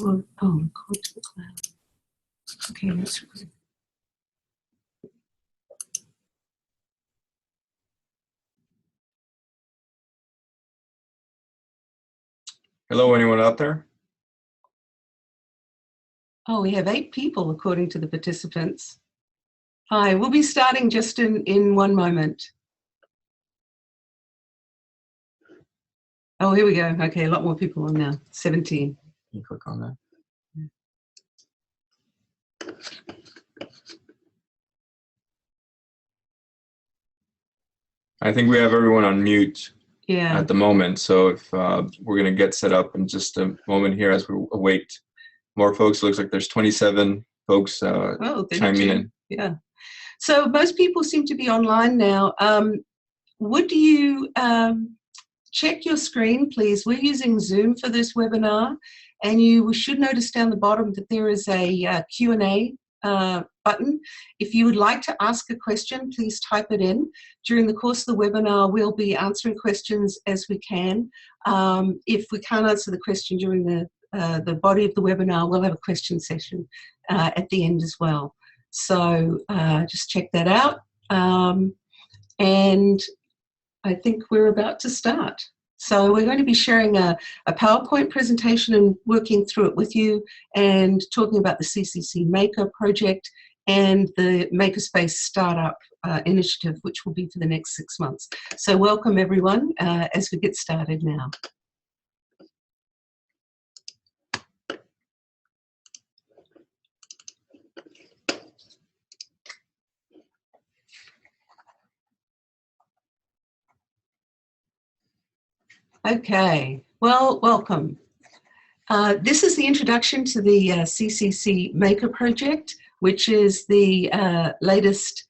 record, record to the cloud. Okay, let's record. Hello, anyone out there? Oh, we have 8 people according to the participants. Hi, we'll be starting just in one moment. Oh, here we go. Okay, a lot more people on now. 17. Can you click on that? I think we have everyone on mute at the moment, so if we're going to get set up in just a moment here as we await more folks. It looks like there's 27 folks chiming in. Yeah. So most people seem to be online now. Would you check your screen, please? We're using Zoom for this webinar, and you should notice down the bottom that there is a Q&A button. If you would like to ask a question, please type it in. During the course of the webinar, we'll be answering questions as we can. If we can't answer the question during the body of the webinar, we'll have a question session at the end as well. So just check that out. And I think we're about to start. So we're going to be sharing a PowerPoint presentation and working through it with you and talking about the Ccc Maker Project and the Makerspace Startup initiative, which will be for the next 6 months. So welcome everyone as we get started now. Okay, well, welcome. This is the introduction to the Ccc Maker Project, which is the latest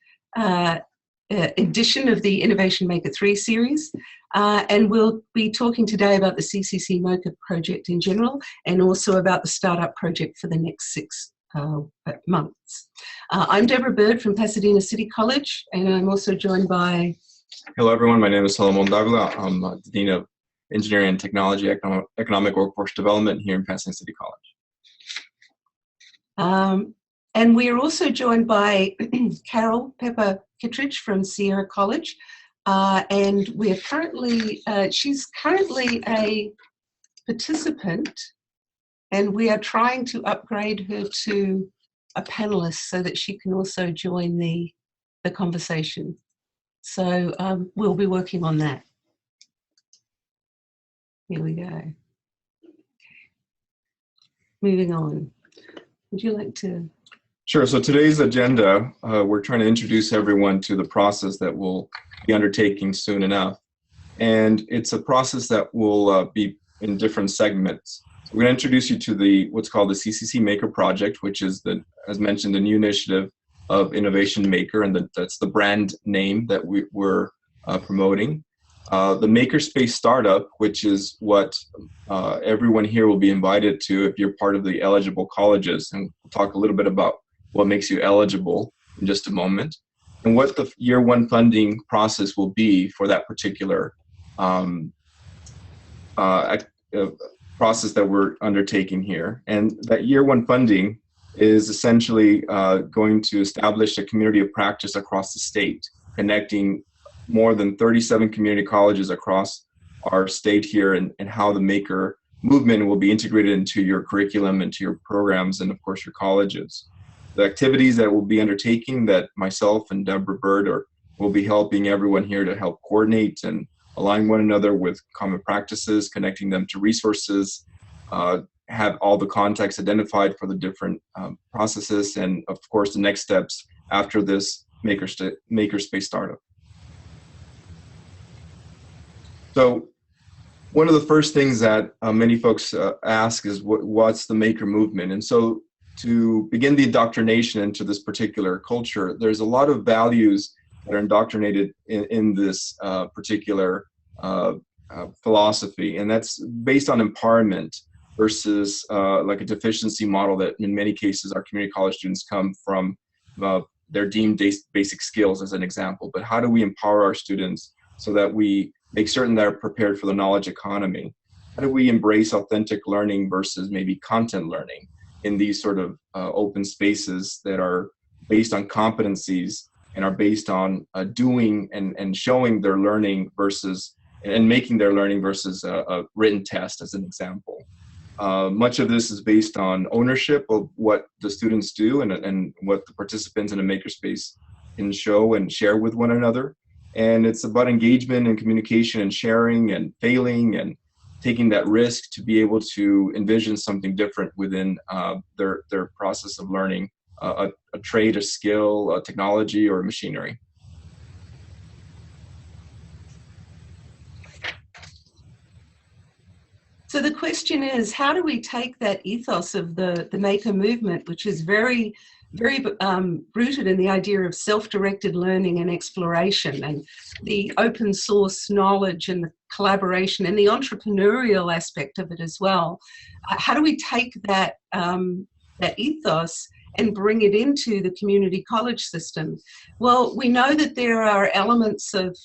edition of the Innovation Maker 3 series. And we'll be talking today about the Ccc Maker Project in general, and also about the Startup Project for the next 6 months. I'm Debra Bird from Pasadena City College, and I'm also joined by... Hello everyone, my name is Salomon Davila. I'm the Dean of Engineering and Technology, Economic Workforce Development here in Pasadena City College. And we are also joined by Carol Pepper-Kittredge from Sierra College. And we are currently, she's currently a participant, and we are trying to upgrade her to a panelist so that she can also join the conversation. So we'll be working on that. Here we go. Okay. Moving on. Would you like to? Sure. So today's agenda, we're trying to introduce everyone to the process that we'll be undertaking soon enough. And it's a process that will be in different segments. So we're going to introduce you to what's called the Ccc Maker Project, which is, as mentioned, the new initiative of Innovation Maker, and that's the brand name that we're promoting. The Makerspace Startup, which is what everyone here will be invited to if you're part of the eligible colleges, and we'll talk a little bit about what makes you eligible in just a moment, and what the year 1 funding process will be for that particular process that we're undertaking here. And that year 1 funding is essentially going to establish a community of practice across the state, connecting more than 37 community colleges across our state here, and how the Maker movement will be integrated into your curriculum, into your programs, and of course your colleges. The activities that we'll be undertaking, that myself and Debra Bird will be helping everyone here to help coordinate and align one another with common practices, connecting them to resources, have all the context identified for the different processes, and of course the next steps after this Makerspace Startup. So one of the first things that many folks ask is what's the Maker movement? And so to begin the indoctrination into this particular culture, there's a lot of values that are indoctrinated in this particular philosophy, and that's based on empowerment versus like a deficiency model that in many cases our community college students come from their deemed basic skills as an example. But how do we empower our students so that we make certain they're prepared for the knowledge economy? how do we embrace authentic learning versus maybe content learning in these sort of open spaces that are based on competencies and are based on doing and showing their learning versus, and making their learning versus a written test, as an example. Much of this is based on ownership of what the students do and what the participants in a makerspace can show and share with one another. And it's about engagement and communication and sharing and failing and taking that risk to be able to envision something different within their process of learning a trade, a skill, a technology, or machinery. So the question is, how do we take that ethos of the maker movement, which is very rooted in the idea of self-directed learning and exploration and the open source knowledge and the collaboration and the entrepreneurial aspect of it as well. How do we take that, that ethos and bring it into the community college system? Well, we know that there are elements of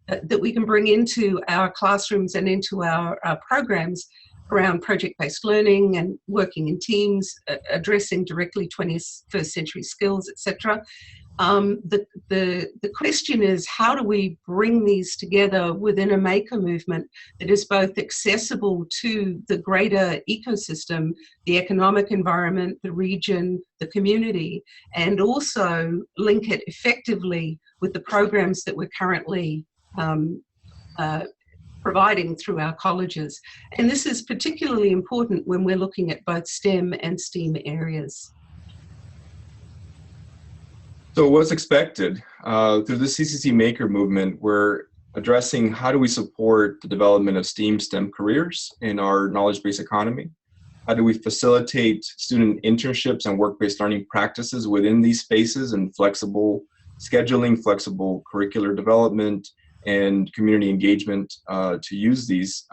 that we can bring into our classrooms and into our programs around project-based learning and working in teams, addressing directly 21st century skills, etc. The question is, how do we bring these together within a maker movement that is both accessible to the greater ecosystem, the economic environment, the region, the community, and also link it effectively with the programs that we're currently providing through our colleges. And this is particularly important when we're looking at both STEM and STEAM areas. So what's expected? Through the CCC Maker movement, we're addressing how do we support the development of STEM careers in our knowledge-based economy? How do we facilitate student internships and work-based learning practices within these spaces and flexible scheduling, flexible curricular development, and community engagement to use these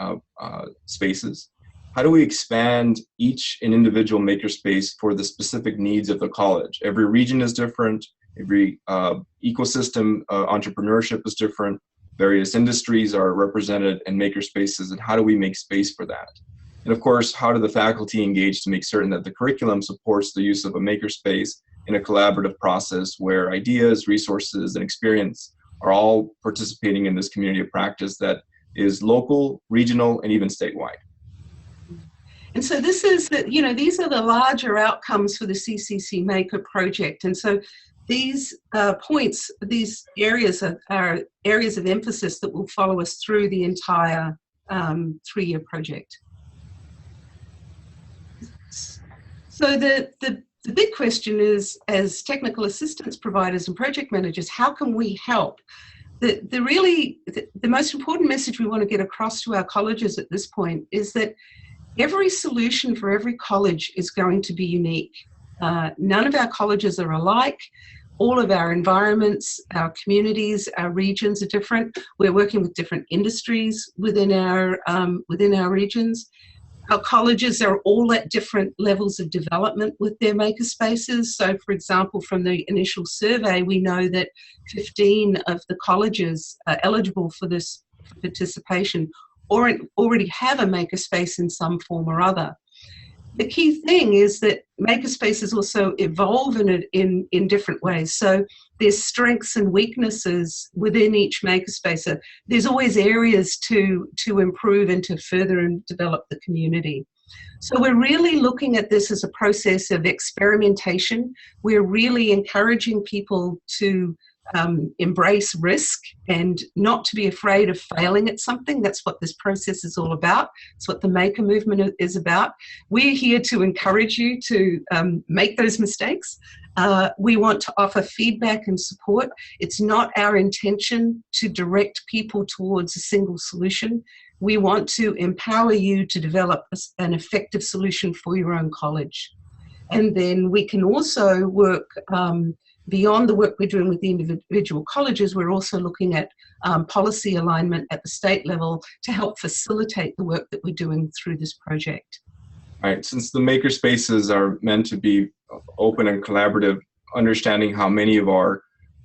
spaces? How do we expand each and individual makerspace for the specific needs of the college? Every region is different. Every ecosystem entrepreneurship is different. Various industries are represented in makerspaces, and how do we make space for that? And of course, how do the faculty engage to make certain that the curriculum supports the use of a makerspace in a collaborative process where ideas, resources, and experience are all participating in this community of practice that is local, regional, and even statewide. And so this is, these are the larger outcomes for the CCC Maker project. And so these points, these areas are areas of emphasis that will follow us through the entire 3-year project. So the big question is, as technical assistance providers and project managers, how can we help? The most important message we want to get across to our colleges at this point is that every solution for every college is going to be unique. None of our colleges are alike. All of our environments, our communities, our regions are different. We're working with different industries within our regions. Our colleges are all at different levels of development with their makerspaces. So, for example, from the initial survey, we know that 15 of the colleges are eligible for this participation or already have a makerspace in some form or other. The key thing is that makerspaces also evolve in different ways. So there's strengths and weaknesses within each makerspace. There's always areas to improve and to further and develop the community. So we're really looking at this as a process of experimentation. We're really encouraging people to embrace risk and not to be afraid of failing at something. That's what this process is all about. It's what the Maker movement is about. We're here to encourage you to make those mistakes. We want to offer feedback and support. It's not our intention to direct people towards a single solution. We want to empower you to develop an effective solution for your own college. And then we can also work beyond the work we're doing with the individual colleges. We're also looking at policy alignment at the state level to help facilitate the work that we're doing through this project. All right, since the makerspaces are meant to be open and collaborative, understanding how many of our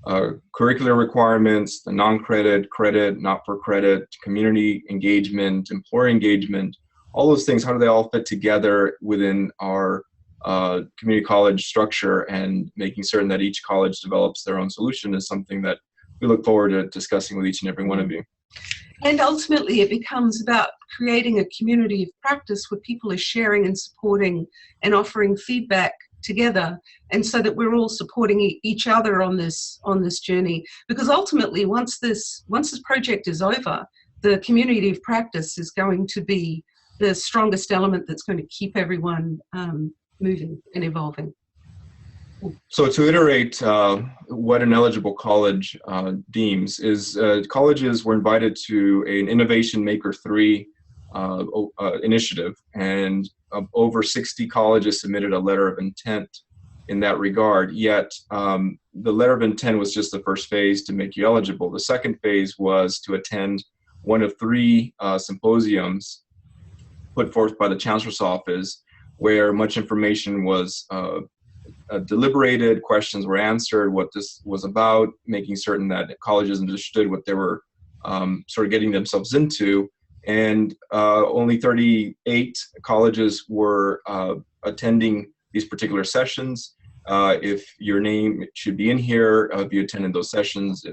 curricular requirements, the non-credit, credit, not for credit, community engagement, employer engagement, all those things, how do they all fit together within our community college structure, and making certain that each college develops their own solution is something that we look forward to discussing with each and every one of you. And ultimately, it becomes about creating a community of practice where people are sharing and supporting and offering feedback together, and so that we're all supporting each other on this journey. Because ultimately, once this project is over, the community of practice is going to be the strongest element that's going to keep everyone moving and evolving. So to iterate what an eligible college deems is colleges were invited to an Innovation Maker 3 initiative, and over 60 colleges submitted a letter of intent in that regard, yet the letter of intent was just the first phase to make you eligible. The second phase was to attend one of 3 symposiums put forth by the Chancellor's Office, where much information was deliberated, questions were answered, what this was about, making certain that colleges understood what they were sort of getting themselves into. And only 38 colleges were attending these particular sessions. If your name should be in here, if you attended those sessions.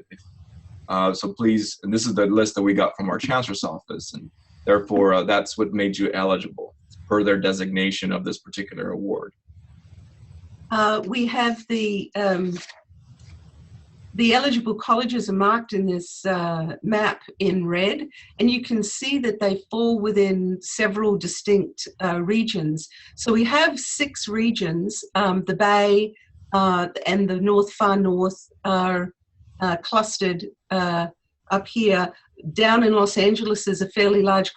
So please, and this is the list that we got from our Chancellor's Office, and therefore that's what made you eligible per their designation of this particular award. We have the eligible colleges are marked in this map in red, and you can see that they fall within several distinct regions. So we have 6 regions. The Bay and the Far North are clustered up here. Down in Los Angeles is a fairly large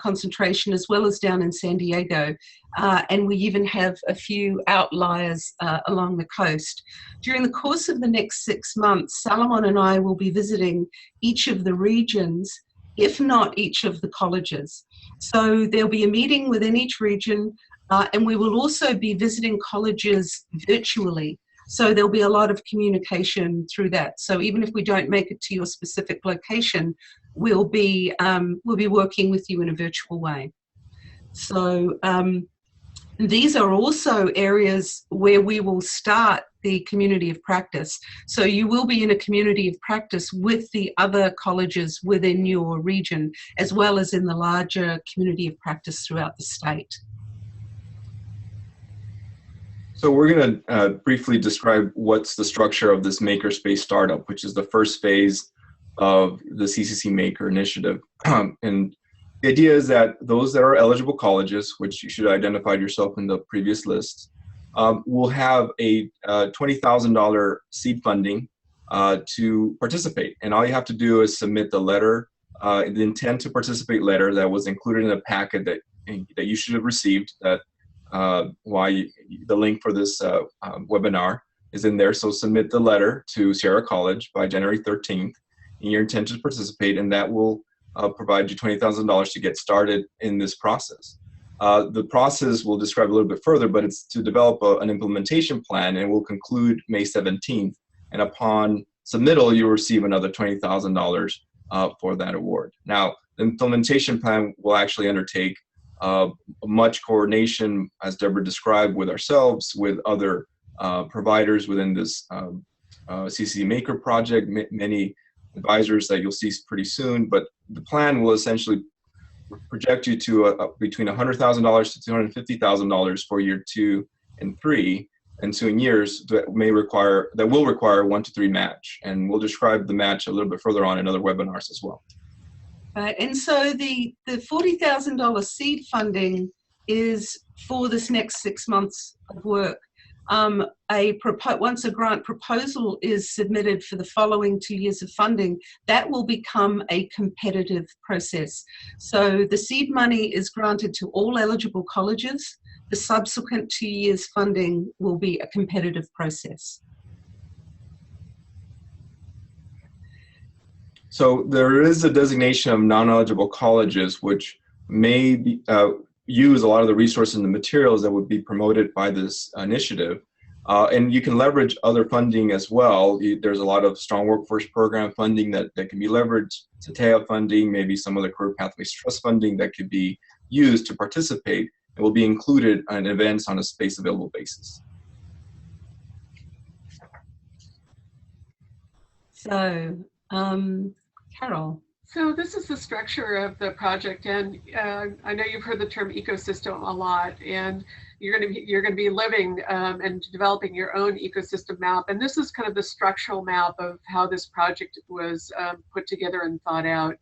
concentration, as well as down in San Diego. And we even have a few outliers along the coast. During the course of the next 6 months, Salomon and I will be visiting each of the regions, if not each of the colleges. So there'll be a meeting within each region, and we will also be visiting colleges virtually. So there'll be a lot of communication through that. So even if we don't make it to your specific location, we'll be working with you in a virtual way. So these are also areas where we will start the community of practice. So you will be in a community of practice with the other colleges within your region, as well as in the larger community of practice throughout the state. So we're going to briefly describe what's the structure of this Makerspace Startup, which is the first phase of the CCC Maker initiative. And the idea is that those that are eligible colleges, which you should have identified yourself in the previous list, will have a $20,000 seed funding to participate. And all you have to do is submit the letter, the intent to participate letter that was included in a packet that you should have received. That the link for this webinar is in there. So submit the letter to Sierra College by January 13th in your intent to participate, and that will provide you $20,000 to get started in this process. The process we'll describe a little bit further, but it's to develop an implementation plan, and will conclude May 17th. And upon submittal, you'll receive another $20,000 for that award. Now, the implementation plan will actually undertake much coordination, as Debra described, with ourselves, with other providers within this CCC Maker project, many advisors that you'll see pretty soon. But the plan will essentially project you to between $100,000 to $250,000 for year 2 and 3 ensuing years that will require 1 to 3 match. And we'll describe the match a little bit further on in other webinars as well. Right, and so the $40,000 seed funding is for this next 6 months of work. Once a grant proposal is submitted for the following 2 years of funding, that will become a competitive process. So the seed money is granted to all eligible colleges. The subsequent 2 years funding will be a competitive process. So there is a designation of non-eligible colleges, which may use a lot of the resources and the materials that would be promoted by this initiative. And you can leverage other funding as well. There's a lot of strong workforce program funding that can be leveraged, CTEA funding, maybe some other career pathways trust funding that could be used to participate and will be included in events on a space available basis. So, Carol. So this is the structure of the project, and I know you've heard the term ecosystem a lot, and you're going to be living and developing your own ecosystem map. And this is kind of the structural map of how this project was put together and thought out.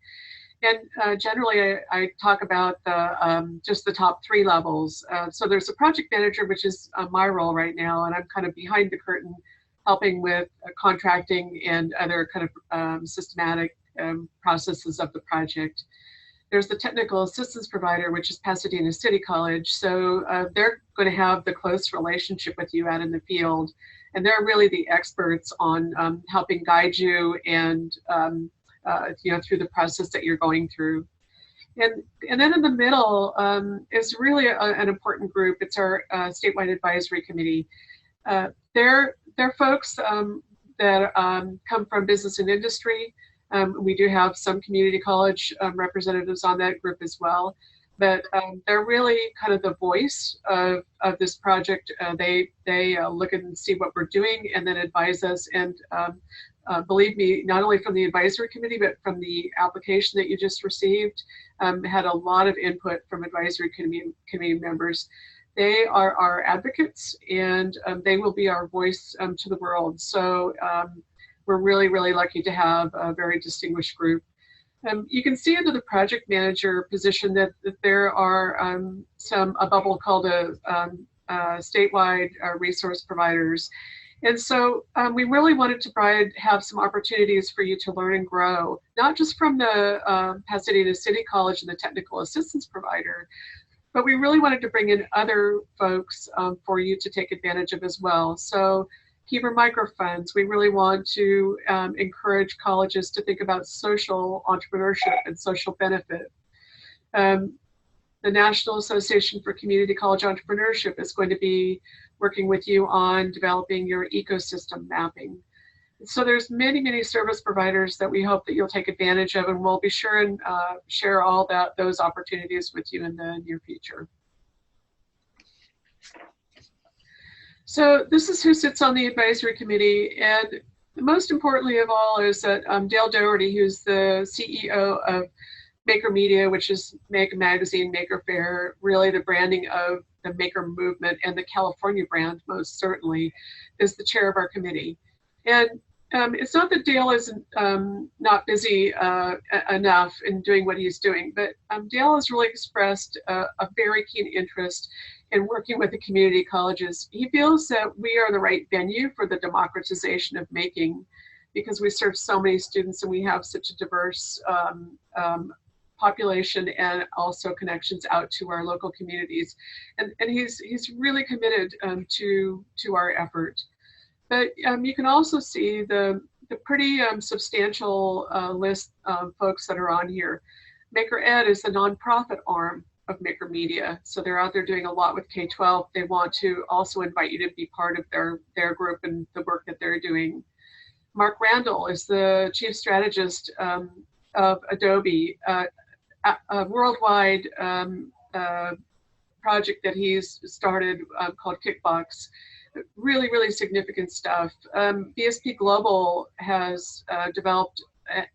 And generally, I talk about the just the top 3 levels. So there's a project manager, which is my role right now, and I'm kind of behind the curtain, helping with contracting and other kind of systematic processes of the project. There's the technical assistance provider, which is Pasadena City College. So they're going to have the close relationship with you out in the field. And they're really the experts on helping guide you and through the process that you're going through. And then in the middle is really an important group. It's our statewide advisory committee. They're folks that come from business and industry. We do have some community college representatives on that group as well, but they're really kind of the voice of this project. They look and see what we're doing and then advise us. And believe me, not only from the advisory committee, but from the application that you just received, had a lot of input from advisory committee members. They are our advocates, and they will be our voice to the world. So we're really, really lucky to have a very distinguished group. You can see under the project manager position that there are a bubble called a statewide resource providers. And so we really wanted to have some opportunities for you to learn and grow, not just from the Pasadena City College and the technical assistance provider, but we really wanted to bring in other folks for you to take advantage of as well. So Keeper microfunds, we really want to encourage colleges to think about social entrepreneurship and social benefit. The National Association for Community College Entrepreneurship is going to be working with you on developing your ecosystem mapping. So there's many, many service providers that we hope that you'll take advantage of, and we'll be sure and share all those opportunities with you in the near future. So this is who sits on the advisory committee, and most importantly of all is that Dale Doherty, who's the CEO of Maker Media, which is Make Magazine, Maker Fair, really the branding of the Maker movement and the California brand, most certainly, is the chair of our committee. And it's not that Dale isn't not busy enough in doing what he's doing, but Dale has really expressed a very keen interest in working with the community colleges. He feels that we are the right venue for the democratization of making, because we serve so many students and we have such a diverse population and also connections out to our local communities. And he's really committed to our effort. But you can also see the pretty substantial list of folks that are on here. Maker Ed is the nonprofit arm of Maker Media. So they're out there doing a lot with K-12. They want to also invite you to be part of their group and the work that they're doing. Mark Randall is the chief strategist of Adobe, a worldwide project that he's started called Kickbox. Really, really significant stuff. BSP Global has developed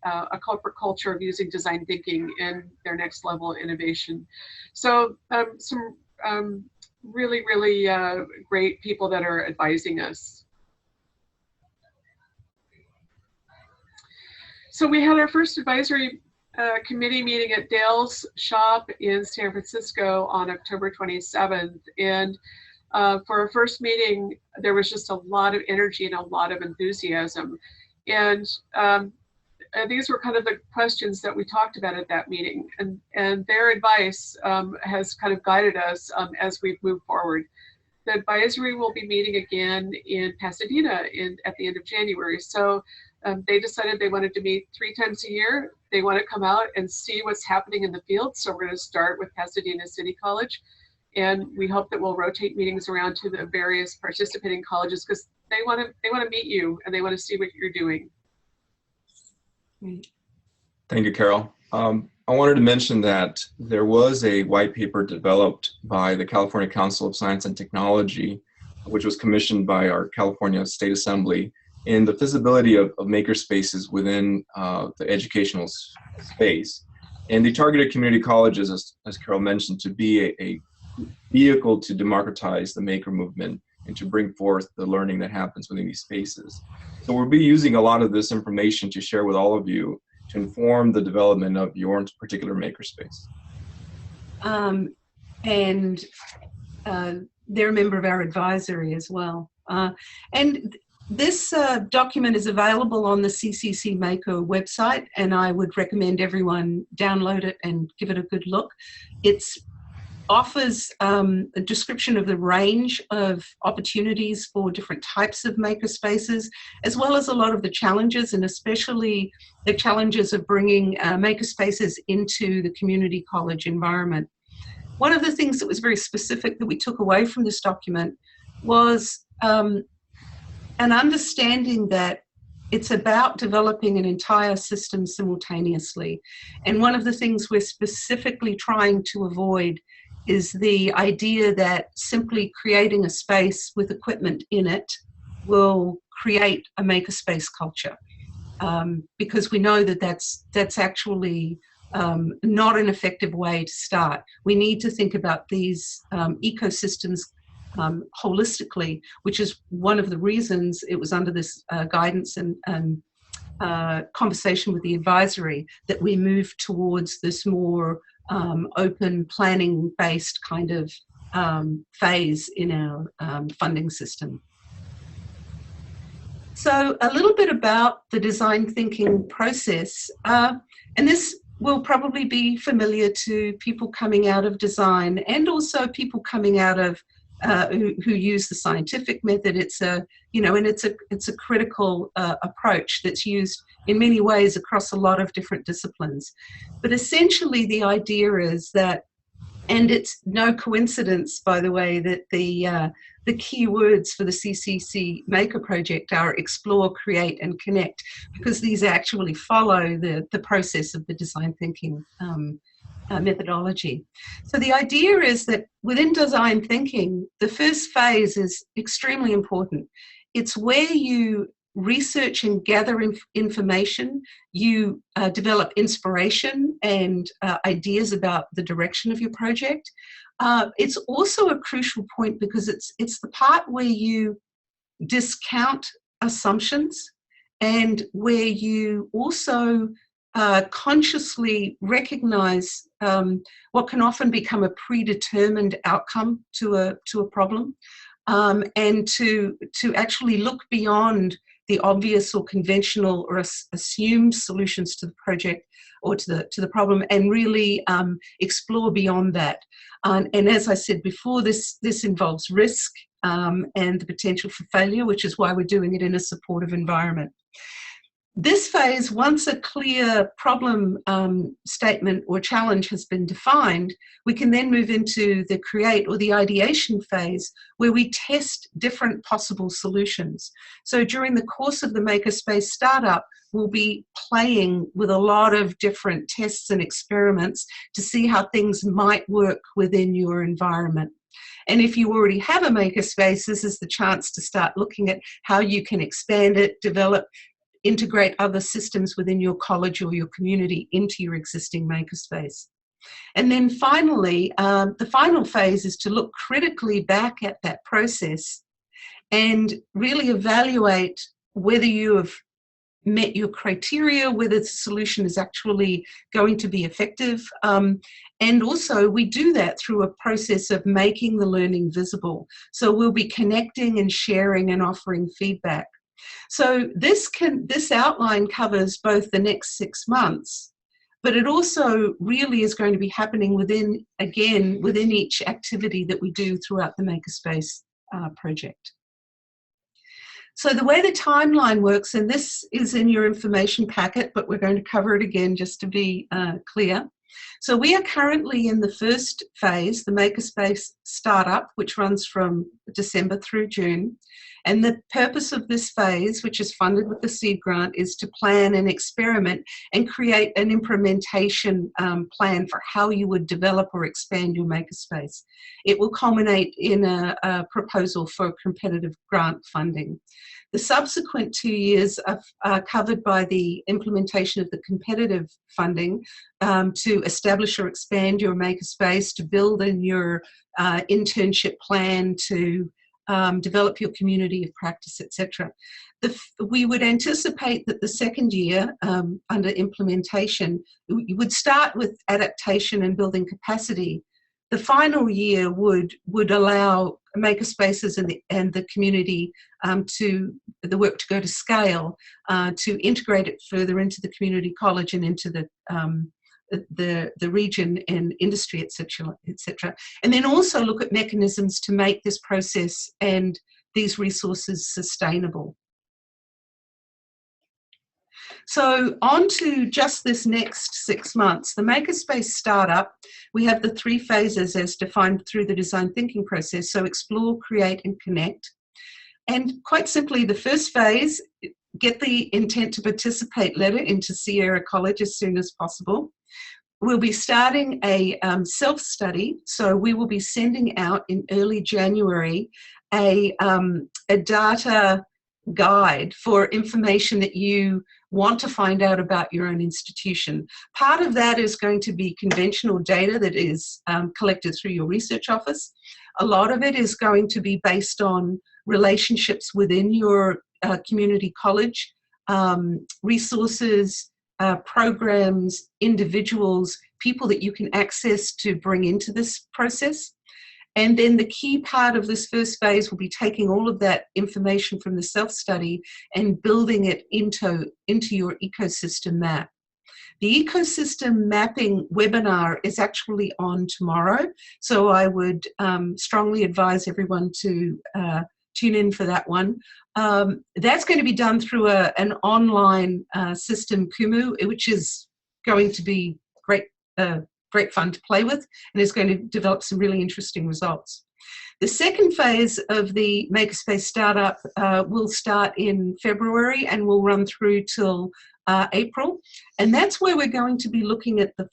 a corporate culture of using design thinking in their next level of innovation. So some really, really great people that are advising us. So we had our first advisory committee meeting at Dale's shop in San Francisco on October 27th. And for our first meeting, there was just a lot of energy and a lot of enthusiasm. And these were kind of the questions that we talked about at that meeting. And their advice has kind of guided us as we've moved forward. The advisory will be meeting again in Pasadena at the end of January. So they decided they wanted to meet 3 times a year. They want to come out and see what's happening in the field. So we're going to start with Pasadena City College. And we hope that we'll rotate meetings around to the various participating colleges because they want to meet you and they want to see what you're doing. Thank you, Carol. I wanted to mention that there was a white paper developed by the California Council of Science and Technology, which was commissioned by our California State Assembly, in the feasibility of makerspaces within the educational space. And the targeted community colleges, as Carol mentioned, to be a vehicle to democratize the maker movement and to bring forth the learning that happens within these spaces. So we'll be using a lot of this information to share with all of you to inform the development of your particular makerspace. And they're a member of our advisory as well. And this document is available on the Ccc Maker website, and I would recommend everyone download it and give it a good look. It offers a description of the range of opportunities for different types of makerspaces, as well as a lot of the challenges, and especially the challenges of bringing makerspaces into the community college environment. One of the things that was very specific that we took away from this document was an understanding that it's about developing an entire system simultaneously. And one of the things we're specifically trying to avoid is the idea that simply creating a space with equipment in it will create a makerspace culture. Because we know that that's actually not an effective way to start. We need to think about these ecosystems holistically, which is one of the reasons it was under this guidance and conversation with the advisory that we moved towards this more open planning-based kind of phase in our funding system. So a little bit about the design thinking process, and this will probably be familiar to people coming out of design and also people coming out of who use the scientific method. It's a, and it's a critical approach that's used in many ways across a lot of different disciplines. But essentially the idea is that, and it's no coincidence, by the way, that the key words for the Ccc Maker Project are explore, create, and connect, because these actually follow the process of the design thinking methodology. So the idea is that within design thinking, the first phase is extremely important. It's where you research and gather information, you develop inspiration and ideas about the direction of your project. It's also a crucial point because it's the part where you discount assumptions and where you also consciously recognize what can often become a predetermined outcome to a problem, and to actually look beyond the obvious or conventional or assumed solutions to the project or to the problem, and really explore beyond that. And as I said before, this involves risk and the potential for failure, which is why we're doing it in a supportive environment. This phase, once a clear problem statement or challenge has been defined, we can then move into the create or the ideation phase, where we test different possible solutions. So during the course of the Makerspace Startup, we'll be playing with a lot of different tests and experiments to see how things might work within your environment. And if you already have a makerspace, this is the chance to start looking at how you can expand it, develop, integrate other systems within your college or your community into your existing makerspace. And then finally, the final phase is to look critically back at that process and really evaluate whether you have met your criteria, whether the solution is actually going to be effective. And also we do that through a process of making the learning visible. So we'll be connecting and sharing and offering feedback. So this outline covers both the next 6 months, but it also really is going to be happening within each activity that we do throughout the Makerspace project. So the way the timeline works, and this is in your information packet, but we're going to cover it again just to be clear. So we are currently in the first phase, the Makerspace Startup, which runs from December through June. And the purpose of this phase, which is funded with the seed grant, is to plan and experiment and create an implementation plan for how you would develop or expand your makerspace. It will culminate in a proposal for competitive grant funding. The subsequent 2 years are covered by the implementation of the competitive funding to establish or expand your makerspace, to build in your internship plan, to develop your community of practice, etc. We would anticipate that the second year under implementation, you would start with adaptation and building capacity. The final year would allow makerspaces and the community to the work to go to scale, to integrate it further into the community college and into the region and industry, etc., etc. And then also look at mechanisms to make this process and these resources sustainable. So on to just this next 6 months, the Makerspace Startup, we have the 3 phases as defined through the design thinking process. So explore, create, and connect. And quite simply, the first phase, get the intent to participate letter into Sierra College as soon as possible. We'll be starting a self-study, so we will be sending out in early January a data guide for information that you want to find out about your own institution. Part of that is going to be conventional data that is collected through your research office. A lot of it is going to be based on relationships within your community college, resources, programs, individuals, people that you can access to bring into this process. And then the key part of this first phase will be taking all of that information from the self-study and building it into your ecosystem map. The ecosystem mapping webinar is actually on tomorrow, so I would strongly advise everyone to tune in for that one. That's going to be done through an online system, Kumu, which is going to be great fun to play with, and is going to develop some really interesting results. The second phase of the Makerspace Startup will start in February and will run through till April, and that's where we're going to be looking at the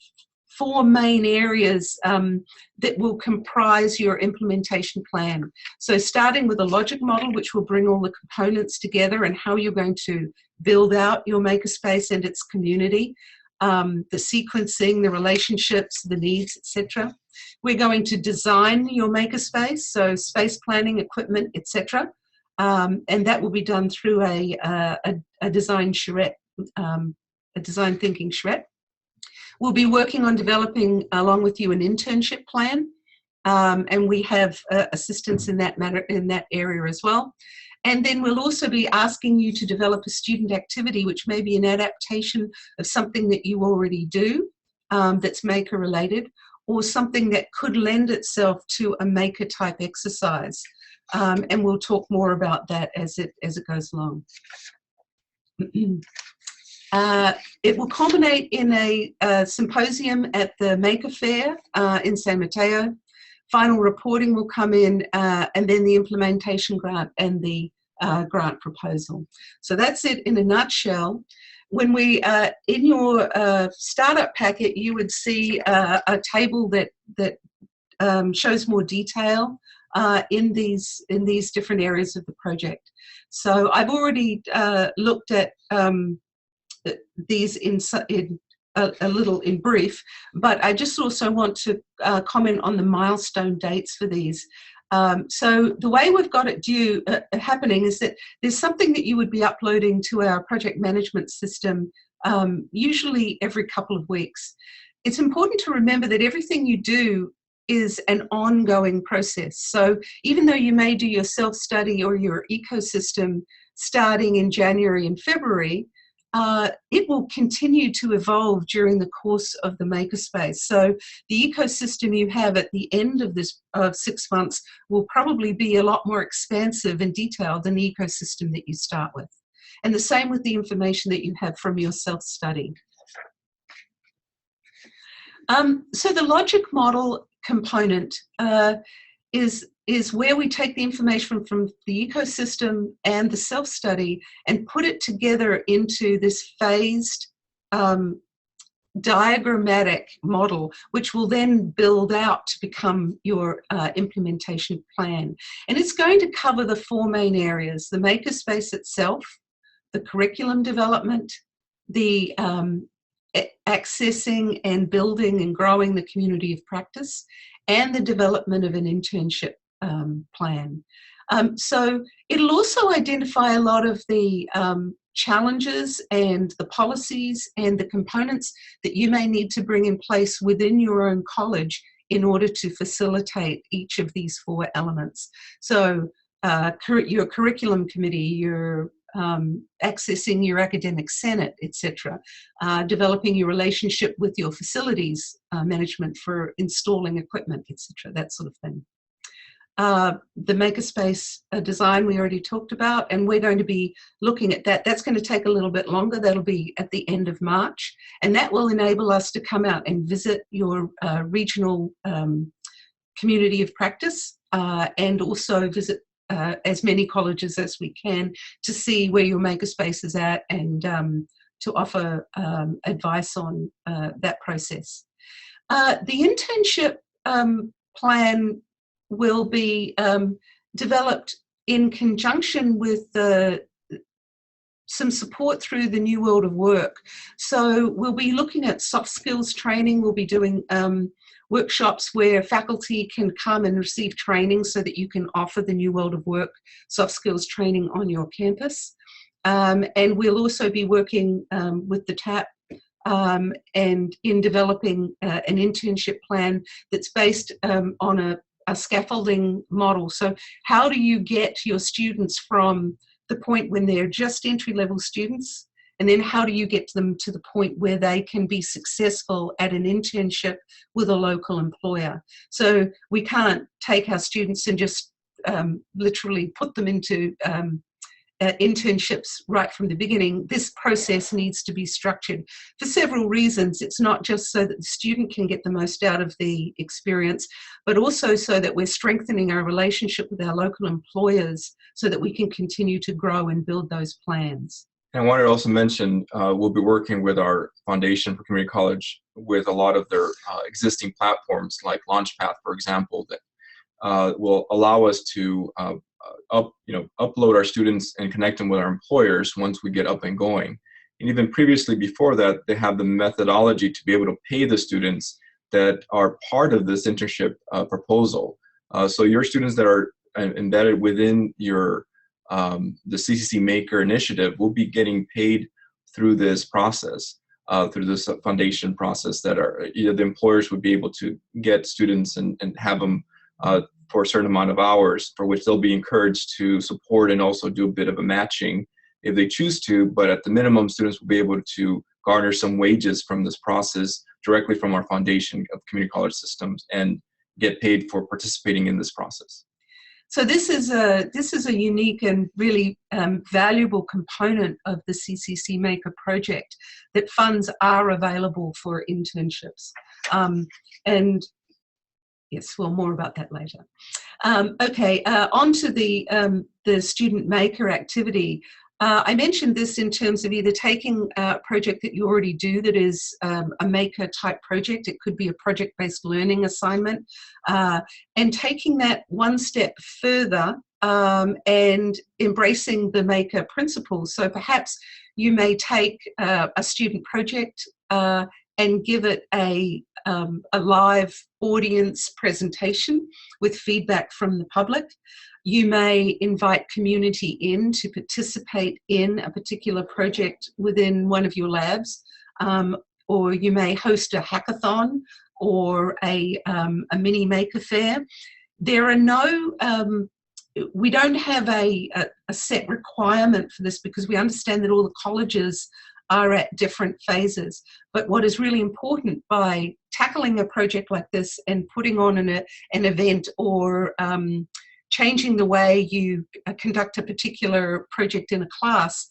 4 main areas that will comprise your implementation plan. So starting with a logic model, which will bring all the components together and how you're going to build out your makerspace and its community, the sequencing, the relationships, the needs, etc. We're going to design your makerspace, so space planning, equipment, etc. And that will be done through a design charrette, a design thinking charrette. We'll be working on developing, along with you, an internship plan, and we have assistance in that matter, in that area as well. And then we'll also be asking you to develop a student activity, which may be an adaptation of something that you already do that's maker related, or something that could lend itself to a maker type exercise. And we'll talk more about that as it goes along. It will culminate in a symposium at the Maker Fair in San Mateo. Final reporting will come in, and then the implementation grant and the grant proposal. So that's it in a nutshell. When we, in your startup packet, you would see a table that shows more detail in these different areas of the project. So I've already looked at these in a little in brief, but I just also want to comment on the milestone dates for these. So the way we've got it happening is that there's something that you would be uploading to our project management system usually every couple of weeks. It's important to remember that everything you do is an ongoing process. So even though you may do your self-study or your ecosystem starting in January and February, it will continue to evolve during the course of the makerspace. So the ecosystem you have at the end of this 6 months will probably be a lot more expansive and detailed than the ecosystem that you start with. And the same with the information that you have from your self-study. So the logic model component is where we take the information from the ecosystem and the self-study and put it together into this phased diagrammatic model, which will then build out to become your implementation plan. And it's going to cover the 4 main areas: the makerspace itself, the curriculum development, the accessing and building and growing the community of practice, and the development of an internship plan. So it'll also identify a lot of the challenges and the policies and the components that you may need to bring in place within your own college in order to facilitate each of these 4 elements. So your curriculum committee, your accessing your academic senate, etc., developing your relationship with your facilities management for installing equipment, etc., that sort of thing. The Makerspace design we already talked about, and we're going to be looking at that. That's going to take a little bit longer. That'll be at the end of March, and that will enable us to come out and visit your regional community of practice and also visit as many colleges as we can to see where your makerspace is at and to offer advice on that process. The internship plan will be developed in conjunction with some support through the New World of Work. So we'll be looking at soft skills training. We'll be doing workshops where faculty can come and receive training so that you can offer the New World of Work soft skills training on your campus. And we'll also be working with the TAP and in developing an internship plan that's based on a scaffolding model. So how do you get your students from the point when they're just entry-level students, and then how do you get them to the point where they can be successful at an internship with a local employer? So we can't take our students and just literally put them into internships right from the beginning. This process needs to be structured for several reasons. It's not just so that the student can get the most out of the experience, but also so that we're strengthening our relationship with our local employers so that we can continue to grow and build those plans. And I wanted to also mention, we'll be working with our Foundation for Community College with a lot of their existing platforms like Launchpad, for example, that will allow us to upload our students and connect them with our employers once we get up and going. And even previously before that, they have the methodology to be able to pay the students that are part of this internship proposal. So your students that are embedded within your the CCC Maker initiative will be getting paid through this process, through this foundation process that are the employers would be able to get students and have them for a certain amount of hours, for which they'll be encouraged to support and also do a bit of a matching if they choose to. But at the minimum, students will be able to garner some wages from this process directly from our Foundation of Community College Systems and get paid for participating in this process. So this is a unique and really valuable component of the CCC Maker project, that funds are available for internships. And yes, well, more about that later. Okay, on to the student maker activity. I mentioned this in terms of either taking a project that you already do that is a maker type project. It could be a project-based learning assignment, and taking that one step further and embracing the maker principles. So perhaps you may take a student project and give it a live audience presentation with feedback from the public. You may invite community in to participate in a particular project within one of your labs, or you may host a hackathon or a mini maker fair. There are no, we don't have a set requirement for this because we understand that all the colleges are at different phases. But what is really important by tackling a project like this and putting on an event or changing the way you conduct a particular project in a class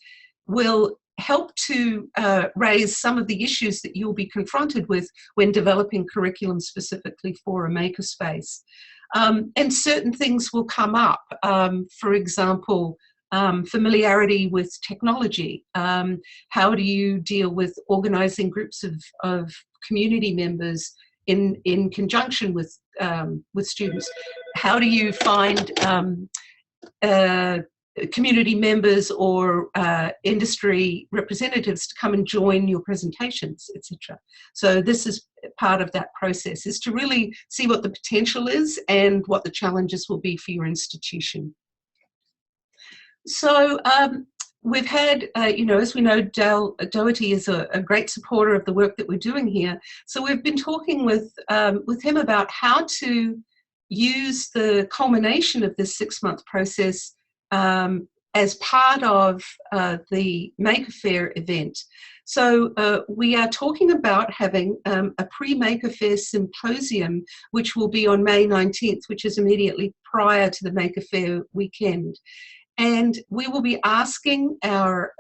will help to raise some of the issues that you'll be confronted with when developing curriculum specifically for a makerspace. And certain things will come up. For example, familiarity with technology. How do you deal with organizing groups of community members in conjunction with students? How do you find community members or industry representatives to come and join your presentations, etc. So this is part of that process, is to really see what the potential is and what the challenges will be for your institution. So we've had, as we know, Doherty is a great supporter of the work that we're doing here. So we've been talking with him about how to use the culmination of this 6-month process as part of the Maker Faire event. So we are talking about having a pre-Maker Faire symposium, which will be on May 19th, which is immediately prior to the Maker Faire weekend. And we will be asking our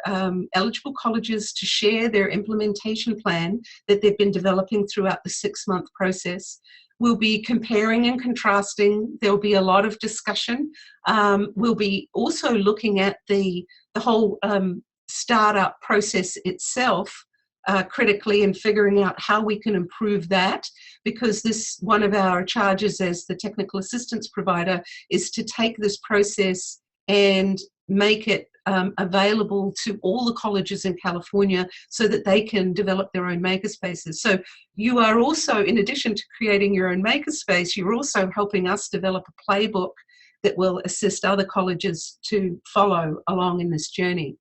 eligible colleges to share their implementation plan that they've been developing throughout the 6-month process. We'll be comparing and contrasting. There'll be a lot of discussion. We'll be also looking at the whole startup process itself critically and figuring out how we can improve that, because one of our charges as the technical assistance provider is to take this process and make it available to all the colleges in California so that they can develop their own makerspaces. So you are also, in addition to creating your own makerspace, you're also helping us develop a playbook that will assist other colleges to follow along in this journey.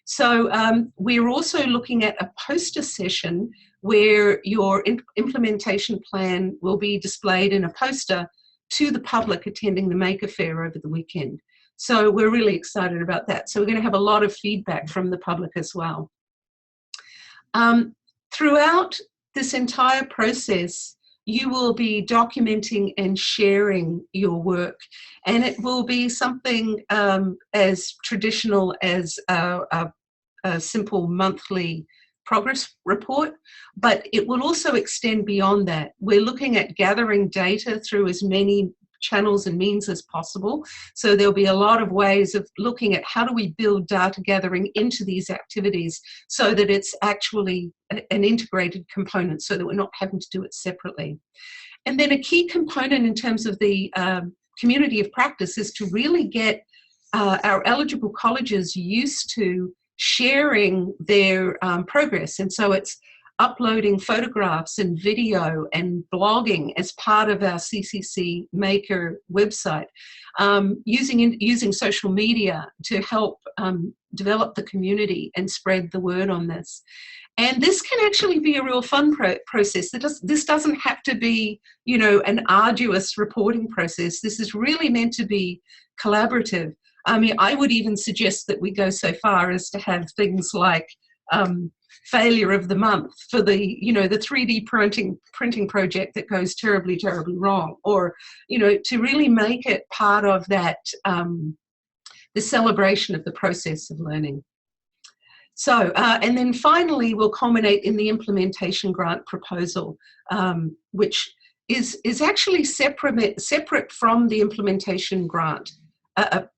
So we're also looking at a poster session where your implementation plan will be displayed in a poster to the public attending the Maker Faire over the weekend. So we're really excited about that. So we're going to have a lot of feedback from the public as well. Throughout this entire process, you will be documenting and sharing your work. And it will be something as traditional as a simple monthly progress report, but it will also extend beyond that. We're looking at gathering data through as many channels and means as possible. So there'll be a lot of ways of looking at how do we build data gathering into these activities so that it's actually an integrated component, so that we're not having to do it separately. And then a key component in terms of the community of practice is to really get our eligible colleges used to sharing their progress. And so it's uploading photographs and video and blogging as part of our Ccc Maker website, using social media to help develop the community and spread the word on this. And this can actually be a real fun process. This doesn't have to be, an arduous reporting process. This is really meant to be collaborative. I mean, I would even suggest that we go so far as to have things like failure of the month for the, the 3D printing project that goes terribly, terribly wrong, or, to really make it part of that, the celebration of the process of learning. So, and then finally, we'll culminate in the implementation grant proposal, which is actually separate from the implementation grant,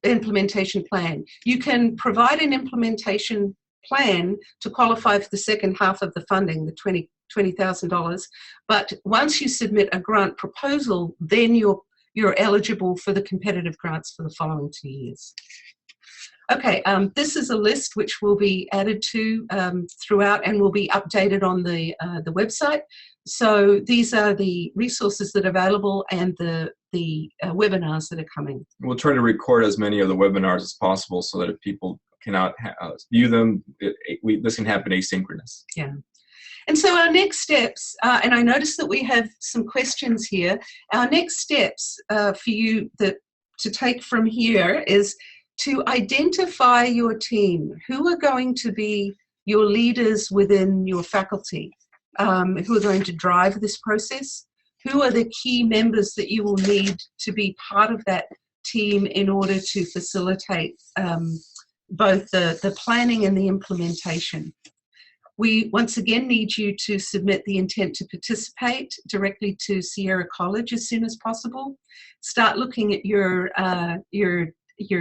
implementation plan. You can provide an implementation plan to qualify for the second half of the funding, the $20,000. But once you submit a grant proposal, then you're eligible for the competitive grants for the following 2 years. Okay, this is a list which will be added to throughout and will be updated on the website. So these are the resources that are available and the webinars that are coming. We'll try to record as many of the webinars as possible so that if people cannot view them, this can happen asynchronous. Yeah. And so our next steps, and I noticed that we have some questions here. Our next steps for you to take from here is to identify your team. Who are going to be your leaders within your faculty? Who are going to drive this process? Who are the key members that you will need to be part of that team in order to facilitate both the planning and the implementation. We once again need you to submit the intent to participate directly to Sierra College as soon as possible. Start looking at your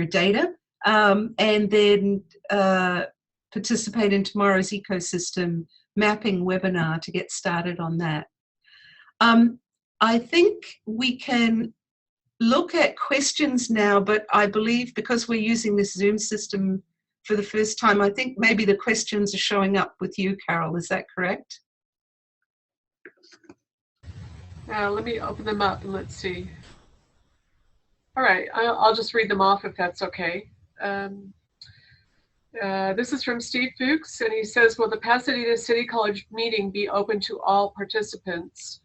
data, and then participate in tomorrow's ecosystem mapping webinar to get started on that. I think we can look at questions now, but I believe because we're using this Zoom system for the first time, I think maybe the questions are showing up with you, Carol. Is that correct? Let me open them up and let's see. All right, I'll just read them off if that's okay. This is from Steve Fuchs, and he says, will the Pasadena City College meeting be open to all participants?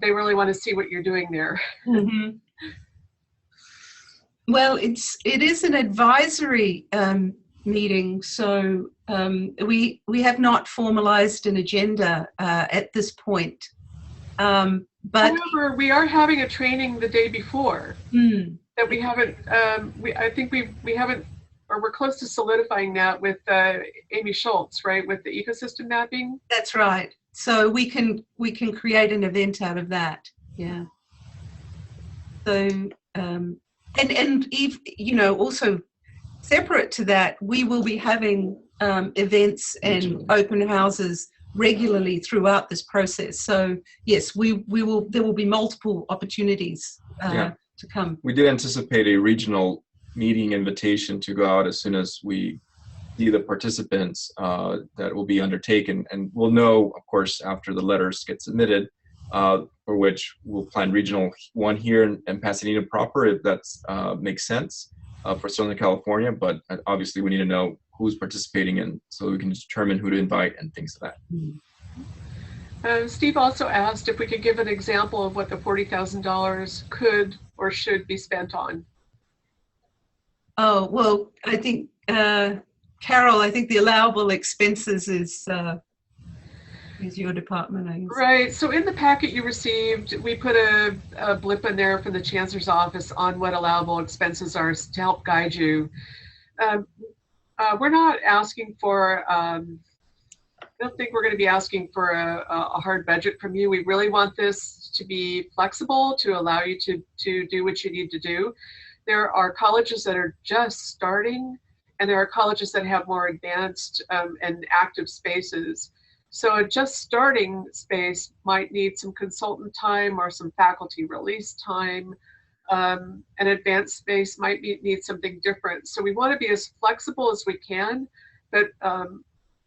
They really want to see what you're doing there. Mm-hmm. Well, it is an advisory meeting, so we have not formalized an agenda at this point. But however, we are having a training the day before that we haven't. I think we haven't, or we're close to solidifying that with Amy Schultz, right, with the ecosystem mapping. That's right. So we can create an event out of that. Yeah. So and you know, also separate to that, we will be having events and open houses regularly throughout this process. So yes, there will be multiple opportunities to come. We did anticipate a regional meeting invitation to go out as soon as we see the participants that will be undertaken, and we'll know, of course, after the letters get submitted, for which we'll plan regional one here in Pasadena proper, if that makes sense for Southern California. But obviously, we need to know who's participating, and so we can determine who to invite and things like that. Steve also asked if we could give an example of what the $40,000 could or should be spent on. Oh, well, I think, Carol, I think the allowable expenses is your department, I guess. Right. So in the packet you received, we put a blip in there from the Chancellor's office on what allowable expenses are to help guide you. We're not asking for, I don't think we're going to be asking for a hard budget from you. We really want this to be flexible, to allow you to do what you need to do. There are colleges that are just starting, and there are colleges that have more advanced and active spaces. So a just starting space might need some consultant time or some faculty release time. An advanced space might need something different. So we want to be as flexible as we can, but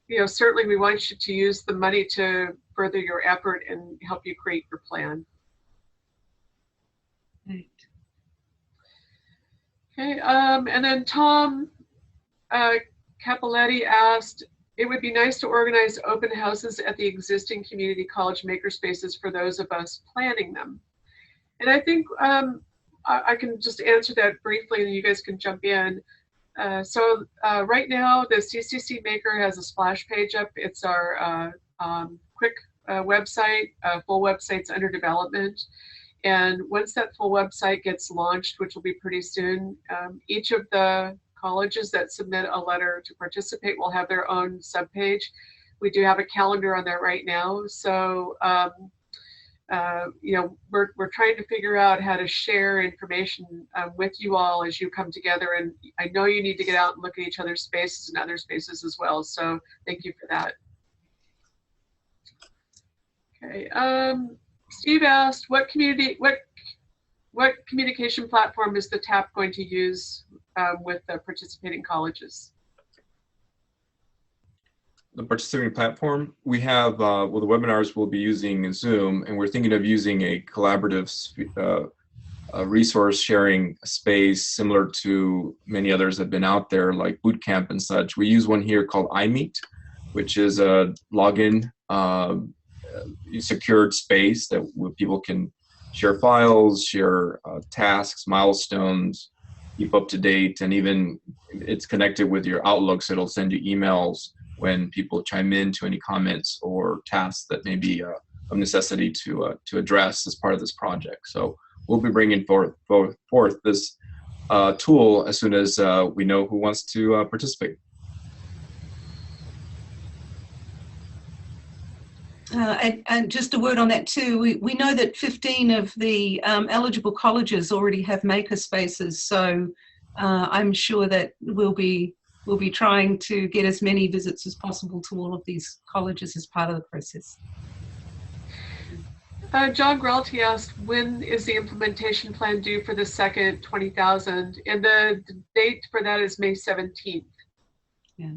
you know, certainly we want you to use the money to further your effort and help you create your plan. Right. Okay, and then Tom Capoletti asked, it would be nice to organize open houses at the existing community college makerspaces for those of us planning them. And I think I can just answer that briefly and you guys can jump in. So right now the CCC Maker has a splash page up. It's our quick website, full website's under development. And once that full website gets launched, which will be pretty soon, each of the colleges that submit a letter to participate will have their own subpage. We do have a calendar on there right now. So, you know, we're trying to figure out how to share information with you all as you come together. And I know you need to get out and look at each other's spaces and other spaces as well. So thank you for that. Okay. Steve asked, what communication platform is the TAP going to use with the participating colleges? The participating platform, we have, well, the webinars will be using Zoom, and we're thinking of using a collaborative resource sharing space similar to many others that have been out there, like Bootcamp and such. We use one here called iMeet, which is a login secured space that people can share files, share tasks, milestones, keep up to date, and even it's connected with your Outlook, so it'll send you emails when people chime in to any comments or tasks that may be of necessity to address as part of this project. So we'll be bringing forth this tool as soon as we know who wants to participate. And just a word on that too, we know that 15 of the eligible colleges already have makerspaces, so I'm sure that we'll be trying to get as many visits as possible to all of these colleges as part of the process. John Gralty asked, when is the implementation plan due for the second 20,000? And the date for that is May 17th. Yeah.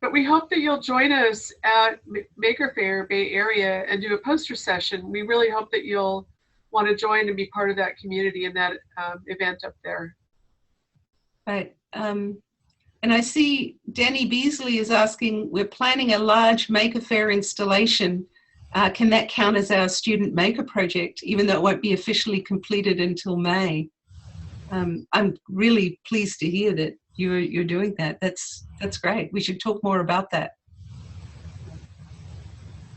But we hope that you'll join us at Maker Faire Bay Area and do a poster session. We really hope that you'll want to join and be part of that community and that event up there. Right. And I see Danny Beasley is asking, we're planning a large Maker Faire installation. Can that count as our student maker project, even though it won't be officially completed until May? I'm really pleased to hear that you're doing that. That's great. We should talk more about that.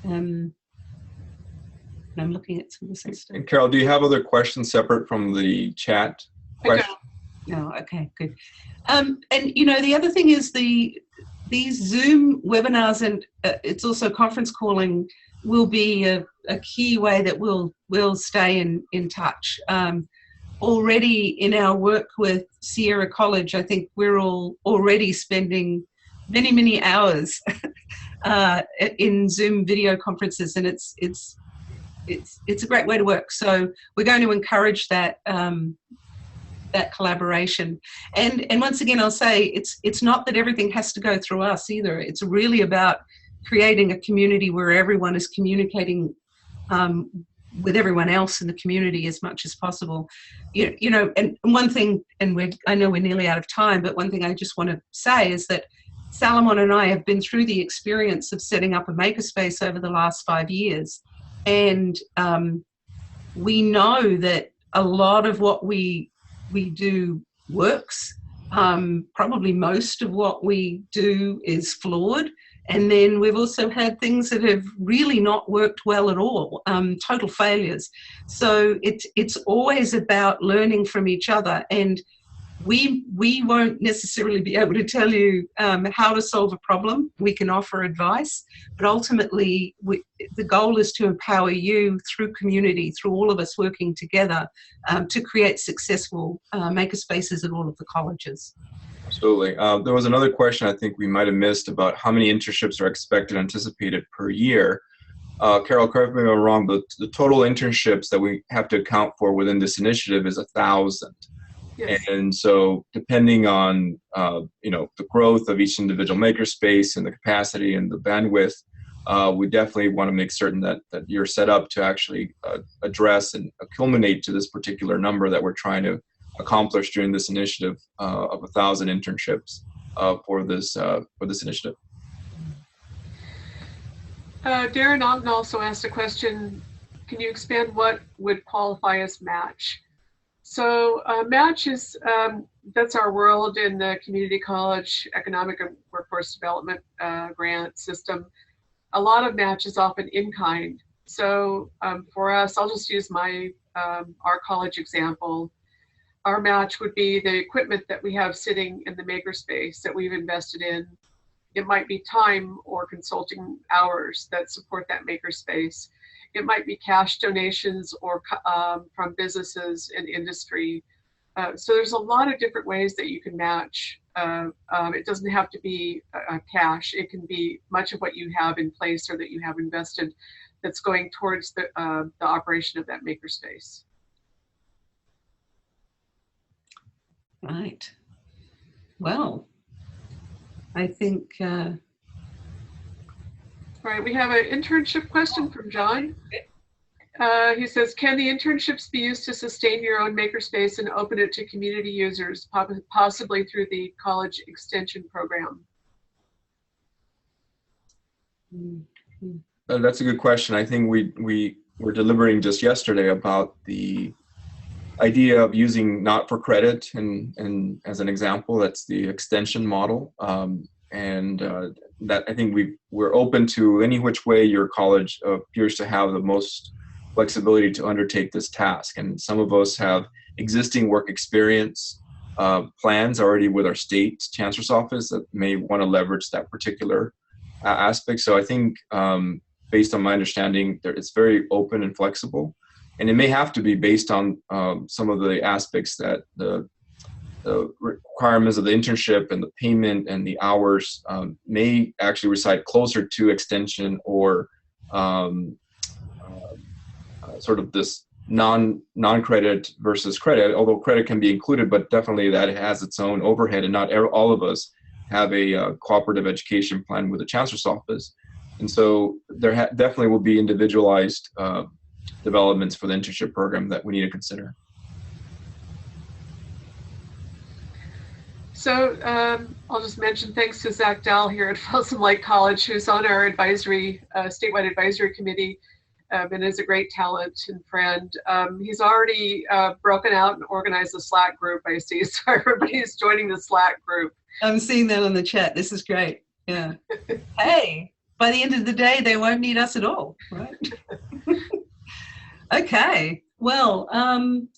I'm looking at some of this stuff. And Carol, do you have other questions separate from the chat question? No, okay, good. And you know, the other thing is these Zoom webinars, and it's also conference calling, will be a key way that we'll stay in touch. Already in our work with Sierra College, I think we're all already spending many hours in Zoom video conferences, and it's a great way to work. So we're going to encourage that that collaboration. And once again, I'll say it's not that everything has to go through us either. It's really about creating a community where everyone is communicating with everyone else in the community as much as possible. You know, and one thing, and I know we're nearly out of time, but one thing I just want to say is that Salomon and I have been through the experience of setting up a makerspace over the last 5 years. And we know that a lot of what we do works. Probably most of what we do is flawed. And then we've also had things that have really not worked well at all, total failures. So it's always about learning from each other. And we won't necessarily be able to tell you how to solve a problem. We can offer advice, but ultimately the goal is to empower you through community, through all of us working together to create successful makerspaces at all of the colleges. Absolutely. There was another question I think we might have missed about how many internships are expected, anticipated per year. Carol, correct me if I'm wrong, but the total internships that we have to account for within this initiative is 1,000. Yes. And so depending on you know, the growth of each individual makerspace and the capacity and the bandwidth, we definitely want to make certain that you're set up to actually address and culminate to this particular number that we're trying to accomplish during this initiative of 1,000 internships for this initiative. Darren Ogden also asked a question, can you expand what would qualify as match? So match is, that's our world in the community college economic and workforce development grant system. A lot of match is often in kind. So for us, I'll just use our college example. Our match would be the equipment that we have sitting in the makerspace that we've invested in. It might be time or consulting hours that support that makerspace. It might be cash donations or from businesses and industry. So there's a lot of different ways that you can match. It doesn't have to be cash. It can be much of what you have in place or that you have invested that's going towards the operation of that makerspace. Right. Well, I think. All right, we have an internship question from John. He says, can the internships be used to sustain your own makerspace and open it to community users, possibly through the college extension program? That's a good question. I think we were deliberating just yesterday about the idea of using not for credit, and as an example, that's the extension model. That I think we're open to any which way your college appears to have the most flexibility to undertake this task. And some of us have existing work experience plans already with our state chancellor's office that may want to leverage that particular aspect. So I think based on my understanding, it's very open and flexible, and it may have to be based on some of the aspects that the requirements of the internship and the payment and the hours may actually reside closer to extension or sort of this non-credit versus credit, although credit can be included, but definitely that has its own overhead, and not all of us have a cooperative education plan with the chancellor's office. And so there definitely will be individualized developments for the internship program that we need to consider. So I'll just mention thanks to Zach Dahl here at Folsom Lake College, who's on our advisory, statewide advisory committee, and is a great talent and friend. He's already broken out and organized a Slack group, I see, so everybody's joining the Slack group. I'm seeing that on the chat. This is great. Yeah. Hey, by the end of the day, they won't need us at all, right? Okay. Well,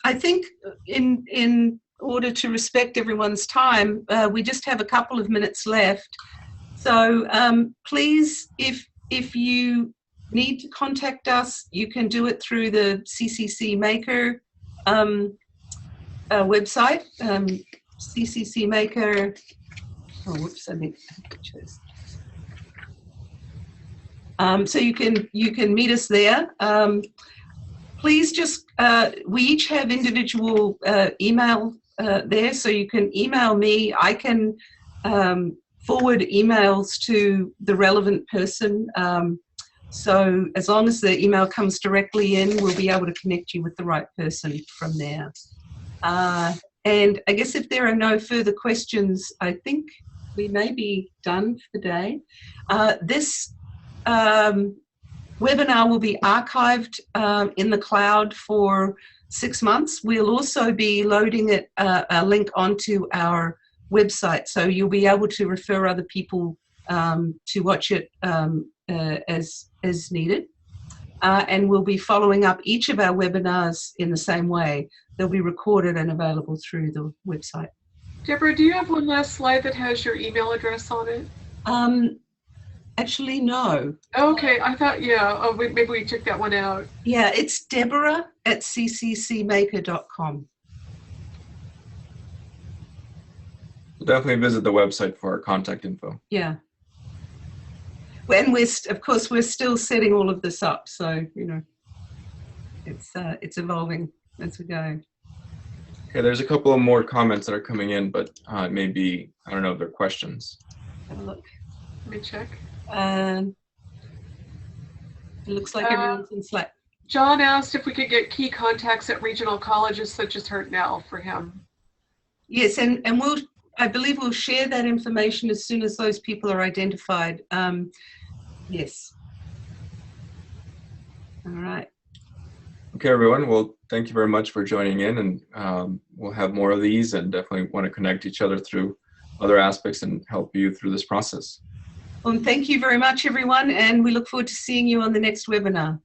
I think in order to respect everyone's time, we just have a couple of minutes left. So please, if you need to contact us, you can do it through the CCC Maker website, CCC Maker. Oh, whoops! I need to choose. So you can meet us there. Please just we each have individual email there, so you can email me. I can forward emails to the relevant person. So as long as the email comes directly in, we'll be able to connect you with the right person from there. And I guess if there are no further questions, I think we may be done for the day. This webinar will be archived in the cloud for 6 months. We'll also be loading it, a link onto our website, so you'll be able to refer other people to watch it as needed. And we'll be following up each of our webinars in the same way. They'll be recorded and available through the website. Debra, do you have one last slide that has your email address on it? Actually, no. Okay, I thought, yeah, oh, maybe we took that one out. Yeah, it's Debra at cccmaker.com. We'll definitely visit the website for our contact info. Yeah. And of course, we're still setting all of this up, so you know, it's evolving as we go. Okay, there's a couple of more comments that are coming in, but maybe I don't know if they're questions. Have a look. Let me check. It looks like everyone's in Slack. John asked if we could get key contacts at regional colleges such as Hartnell for him. Yes, and I believe we'll share that information as soon as those people are identified. Yes. All right. Okay, everyone. Well, thank you very much for joining in, and we'll have more of these, and definitely want to connect each other through other aspects and help you through this process. Well, thank you very much, everyone, and we look forward to seeing you on the next webinar.